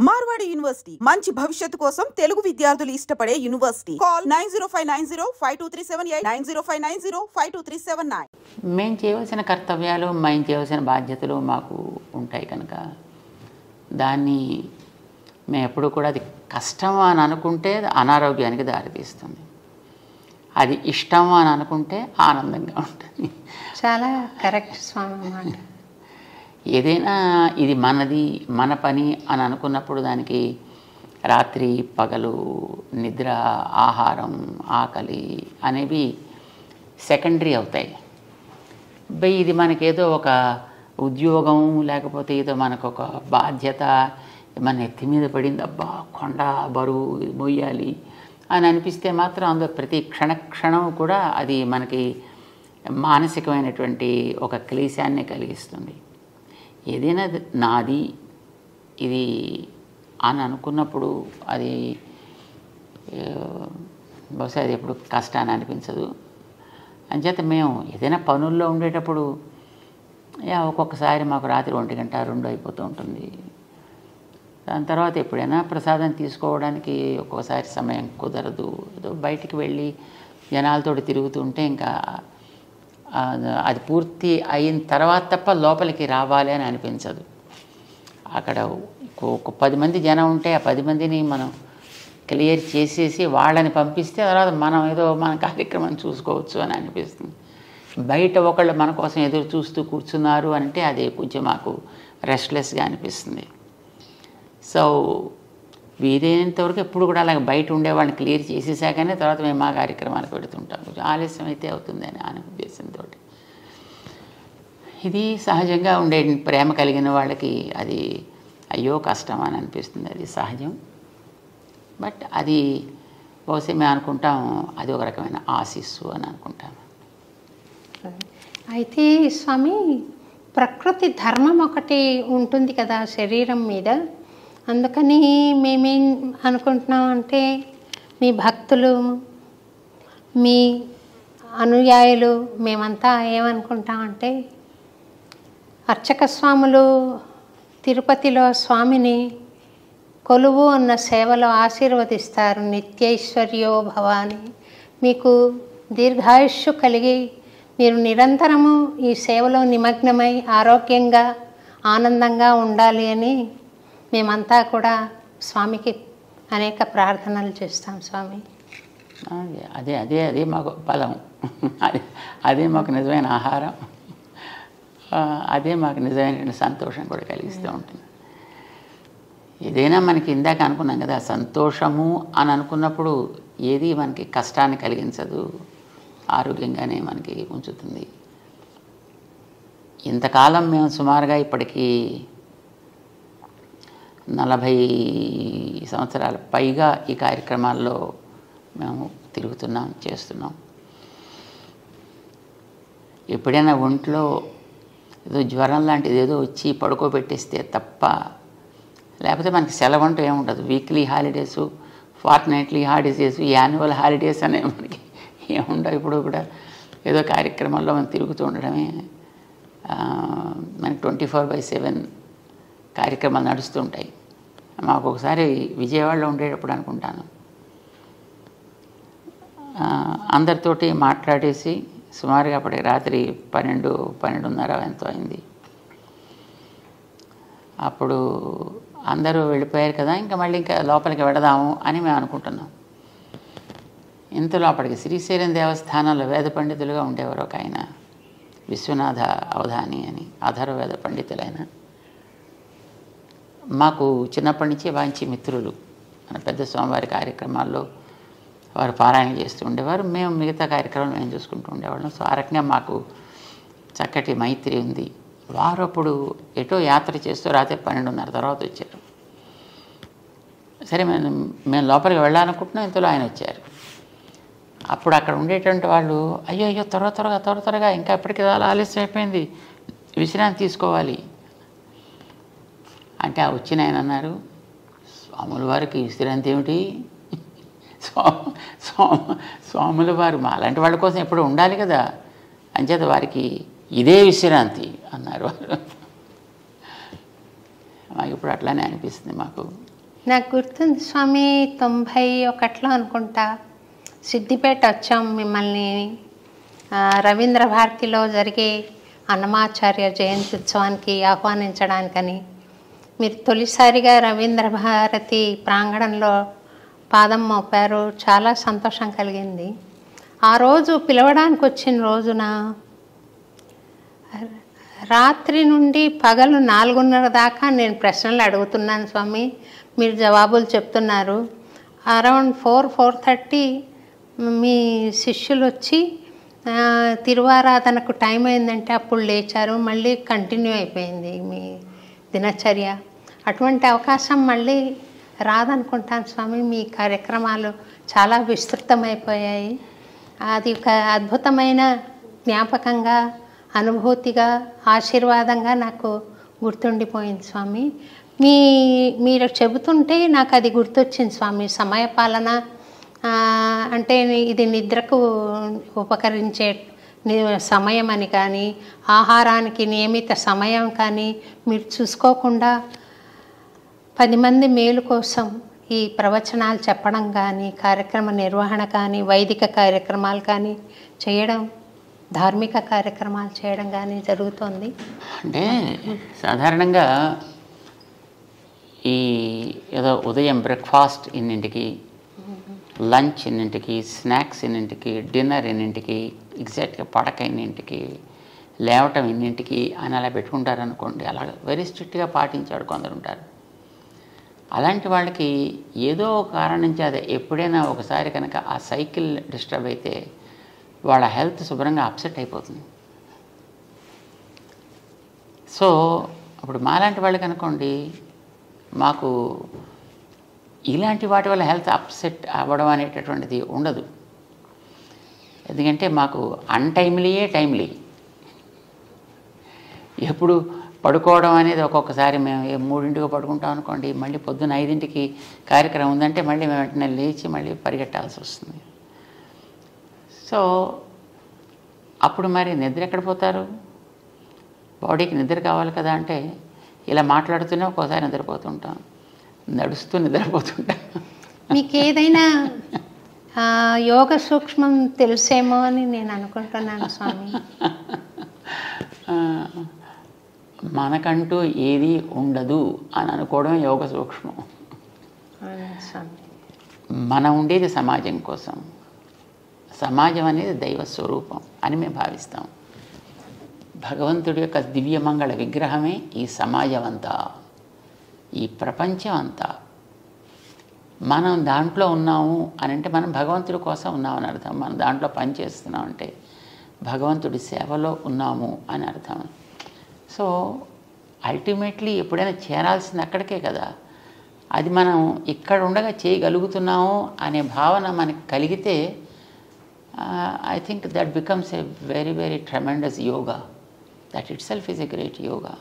Marwadi university మంచి భవిష్యత్తు కోసం తెలుగు విద్యార్థులు ఇష్టపడే యూనివర్సిటీ. కాల్ 9059052378 9059052379. మేము చేయవలసిన కర్తవ్యాలు, మేము చేయవలసిన బాధ్యతలు మాకు ఉంటాయి కనుక దాన్ని మేము ఎప్పుడు కూడా అది కష్టం అని అనుకుంటే అనారోగ్యానికి దారితీస్తుంది, అది ఇష్టం అని అనుకుంటే ఆనందంగా ఉంటుంది. చాలా కరెక్ట్ స్వామి అన్నమాట. ఏదైనా ఇది మనది, మన పని అని అనుకున్నప్పుడు దానికి రాత్రి పగలు, నిద్ర, ఆహారం, ఆకలి అనేవి సెకండరీ అవుతాయి. ఇది మనకేదో ఒక ఉద్యోగం, లేకపోతే ఏదో మనకు ఒక బాధ్యత మన ఎత్తి మీద పడింది, అబ్బా కొండ బరువు మొయ్యాలి అని అనిపిస్తే మాత్రం అందులో ప్రతి క్షణం కూడా అది మనకి మానసికమైనటువంటి ఒక క్లేశాన్ని కలిగిస్తుంది. ఏదైనా నాది ఇది అని అనుకున్నప్పుడు అది బహుశా అది ఎప్పుడు కష్టాన్ని అనిపించదు. అంచేత మేము ఏదైనా పనుల్లో ఉండేటప్పుడు ఒక్కొక్కసారి మాకు రాత్రి 1 గంట 2 అయిపోతూ ఉంటుంది. దాని తర్వాత ఎప్పుడైనా ప్రసాదం తీసుకోవడానికి ఒక్కొక్కసారి సమయం కుదరదు. ఏదో బయటికి వెళ్ళి జనాలతో తిరుగుతుంటే ఇంకా అది పూర్తి అయిన తర్వాత తప్ప లోపలికి రావాలి అని అనిపించదు. అక్కడ ఒక 10 మంది జనం ఉంటే ఆ 10 మందిని మనం క్లియర్ చేసేసి వాళ్ళని పంపిస్తే తర్వాత మనం ఏదో మన కార్యక్రమం చూసుకోవచ్చు అని అనిపిస్తుంది. బయట ఒకళ్ళు మన కోసం ఎదురు చూస్తూ కూర్చున్నారు అంటే అది కొంచెం మాకు రెస్ట్లెస్గా అనిపిస్తుంది. సో వీలైనంతవరకు ఎప్పుడు కూడా అలాగే బయట ఉండేవాళ్ళని క్లియర్ చేసేసాకనే తర్వాత మేము మా కార్యక్రమానికి పెడుతుంటాం. కొంచెం ఆలస్యం అయితే అవుతుందని అనే ఉద్దేశంతో. ఇది సహజంగా ఉండే ప్రేమ కలిగిన వాళ్ళకి అది అయ్యో కష్టం అని అనిపిస్తుంది, అది సహజం. బట్ అది బహుశా మేము అనుకుంటాం అది ఒక రకమైన ఆశీస్సు అని అనుకుంటాం. అయితే స్వామి, ప్రకృతి ధర్మం ఒకటి ఉంటుంది కదా శరీరం మీద. అందుకని మేమేం అనుకుంటున్నాం అంటే, మీ భక్తులు, మీ అనుయాయులు మేమంతా ఏమనుకుంటామంటే, అర్చక స్వాములు తిరుపతిలో స్వామిని కొలువు అన్న సేవలో ఆశీర్వదిస్తారు. నిత్యైశ్వర్యో భవాని, మీకు దీర్ఘాయుష్షు కలిగి మీరు నిరంతరము ఈ సేవలో నిమగ్నమై ఆరోగ్యంగా ఆనందంగా ఉండాలి అని మేమంతా కూడా స్వామికి అనేక ప్రార్థనలు చేస్తాం స్వామి. అదే అదే అదే మాకు బలం, అదే మాకు నిజమైన ఆహారం, అదే మాకు నిజమైన సంతోషం కూడా కలిగిస్తూ ఉంటుంది. ఏదైనా మనకి ఇందాక అనుకున్నాం కదా, సంతోషము అని అనుకున్నప్పుడు ఏది మనకి కష్టాన్ని కలిగించదు, ఆరోగ్యంగానే మనకి ఉంచుతుంది. ఇంతకాలం మేము సుమారుగా ఇప్పటికీ 40 సంవత్సరాల పైగా ఈ కార్యక్రమాల్లో మేము తిరుగుతున్నాం, చేస్తున్నాం. ఎప్పుడైనా ఒంట్లో ఏదో జ్వరం లాంటిది ఏదో వచ్చి పడుకోబెట్టేస్తే తప్ప, లేకపోతే మనకి సెలవు అంటూ ఏముండదు. Weekly holidays, fortnightly holidays, annual holidays అనే మనకి ఏముండవు. ఇప్పుడు కూడా ఏదో కార్యక్రమంలో మనం తిరుగుతూ ఉండడమే. మనకి 24/7 కార్యక్రమాలు నడుస్తుంటాయి. మాకు ఒకసారి విజయవాడలో ఉండేటప్పుడు అనుకుంటాను, అందరితోటి మాట్లాడేసి సుమారుగా అప్పటికి రాత్రి 12:30 ఎంతో అయింది. అప్పుడు అందరూ వెళ్ళిపోయారు కదా, ఇంకా మళ్ళీ ఇంకా లోపలికి వెళదాము అని మేము అనుకుంటున్నాం. ఇంతలో అప్పటికి శ్రీశైలం దేవస్థానంలో వేద పండితులుగా ఉండేవారు ఒక ఆయన, విశ్వనాథ అవధాని అని, అధర్వవేద పండితులైన. మాకు చిన్నప్పటి నుంచే మంచి మిత్రులు. మన పెద్ద స్వామివారి కార్యక్రమాల్లో వారు పారాయణ చేస్తూ ఉండేవారు, మేము మిగతా కార్యక్రమాలు మేము చూసుకుంటూ ఉండేవాళ్ళం. సో ఆ రకంగా మాకు చక్కటి మైత్రి ఉంది. వారు అప్పుడు ఎటో యాత్ర చేస్తూ రాత్రి 12:30 తర్వాత వచ్చారు. సరే మేము లోపలికి వెళ్ళాలనుకుంటున్నాం, ఇంతలో ఆయన వచ్చారు. అప్పుడు అక్కడ ఉండేటువంటి వాళ్ళు, అయ్యో త్వరగా ఇంకా ఎప్పటికీ ఆలస్యం అయిపోయింది, విశ్రాంతి తీసుకోవాలి అంటే ఆ వచ్చిన ఆయన అన్నారు, స్వాముల వారికి విశ్రాంతి ఏమిటి? స్వాముల వారు మా అలాంటి వాళ్ళ కోసం ఎప్పుడు ఉండాలి కదా, అంచేత వారికి ఇదే విశ్రాంతి అన్నారు వారు. మాకు ఇప్పుడు అట్లానే అనిపిస్తుంది. మాకు నాకు గుర్తుంది స్వామి, 91లో అనుకుంటా సిద్దిపేట వచ్చాం మిమ్మల్ని రవీంద్ర భారతిలో జరిగే అన్నమాచార్య జయంతి ఉత్సవానికి ఆహ్వానించడానికని. మీరు తొలిసారిగా రవీంద్ర భారతి ప్రాంగణంలో పాదం మోపారు. చాలా సంతోషం కలిగింది. ఆ రోజు పిలవడానికి వచ్చిన రోజున రాత్రి నుండి పగలు 4:30 దాకా నేను ప్రశ్నలు అడుగుతున్నాను స్వామి, మీరు జవాబులు చెప్తున్నారు. అరౌండ్ 4:30 మీ శిష్యులు వచ్చి తిరువారాధనకు టైం అయిందంటే అప్పుడు లేచారు. మళ్ళీ కంటిన్యూ అయిపోయింది మీ దినచర్య. అటువంటి అవకాశం మళ్ళీ రాదనుకుంటాను స్వామి. మీ కార్యక్రమాలు చాలా విస్తృతమైపోయాయి. అది ఒక అద్భుతమైన జ్ఞాపకంగా, అనుభూతిగా, ఆశీర్వాదంగా నాకు గుర్తుండిపోయింది స్వామి. మీరు చెబుతుంటే నాకు అది గుర్తొచ్చింది స్వామి. సమయపాలన అంటే ఇది నిద్రకు ఉపకరించే సమయం అని కానీ, ఆహారానికి నియమిత సమయం కానీ మీరు చూసుకోకుండా 10 మంది మేలు కోసం ఈ ప్రవచనాలు చెప్పడం కానీ, కార్యక్రమ నిర్వహణ కానీ, వైదిక కార్యక్రమాలు కానీ చేయడం, ధార్మిక కార్యక్రమాలు చేయడం కానీ జరుగుతుంది. అంటే సాధారణంగా ఈ ఏదో ఉదయం బ్రేక్ఫాస్ట్ ఇన్నింటికి, లంచ్ ఇన్నింటికి, స్నాక్స్ ఇన్నింటికి, డిన్నర్ ఇన్నింటికి, ఎగ్జాక్ట్గా పడక ఇన్నింటికి, లేవటం ఇన్నింటికి అని అలా పెట్టుకుంటారనుకోండి. అలా వెరీ స్ట్రిక్ట్గా పాటించాడు కొందరు ఉంటారు. అలాంటి వాళ్ళకి ఏదో కారణం చేత ఎప్పుడైనా ఒకసారి కనుక ఆ సైకిల్ డిస్టర్బ్ అయితే వాళ్ళ హెల్త్ శుభ్రంగా అప్సెట్ అయిపోతుంది. సో అప్పుడు మాలాంటి వాళ్ళకి అనుకోండి, మాకు ఇలాంటి వాటి వల్ల హెల్త్ అప్సెట్ అవ్వడం అనేటటువంటిది ఉండదు. ఎందుకంటే మాకు అన్టైమ్లీయే టైమ్లీ. ఎప్పుడు పడుకోవడం అనేది ఒక్కొక్కసారి మేము 3ంటికి పడుకుంటాం అనుకోండి, మళ్ళీ పొద్దున్న 5ంటికి కార్యక్రమం ఉందంటే మళ్ళీ మేము వెంటనే లేచి మళ్ళీ పరిగెట్టాల్సి వస్తుంది. సో అప్పుడు మరి నిద్ర ఎక్కడ పోతారు? బాడీకి నిద్ర కావాలి కదా. అంటే ఇలా మాట్లాడుతూనే ఒక్కోసారి నిద్రపోతుంటాం, నడుస్తూ నిద్రపోతుంటాం. మీకు ఏదైనా యోగ సూక్ష్మం తెలుసేమో అని నేను అనుకుంటున్నాను స్వామి. మనకంటూ ఏది ఉండదు అని అనుకోవడం యోగ సూక్ష్మం. మనం ఉండేది సమాజం కోసం. సమాజం అనేది దైవ స్వరూపం అని మేము భావిస్తాం. భగవంతుడి యొక్క దివ్యమంగళ విగ్రహమే ఈ సమాజం అంతా, ఈ ప్రపంచం అంతా. మనం దాంట్లో ఉన్నాము అని అంటే మనం భగవంతుడి కోసం ఉన్నామని అర్థం. మనం దాంట్లో పనిచేస్తున్నామంటే భగవంతుడి సేవలో ఉన్నాము అని అర్థం. సో అల్టిమేట్లీ ఎప్పుడైనా చేరాల్సింది అక్కడికే కదా. అది మనం ఇక్కడ ఉండగా చేయగలుగుతున్నాము అనే భావన మనకు కలిగితే I think that becomes a very, very tremendous yoga. That itself is a great yoga.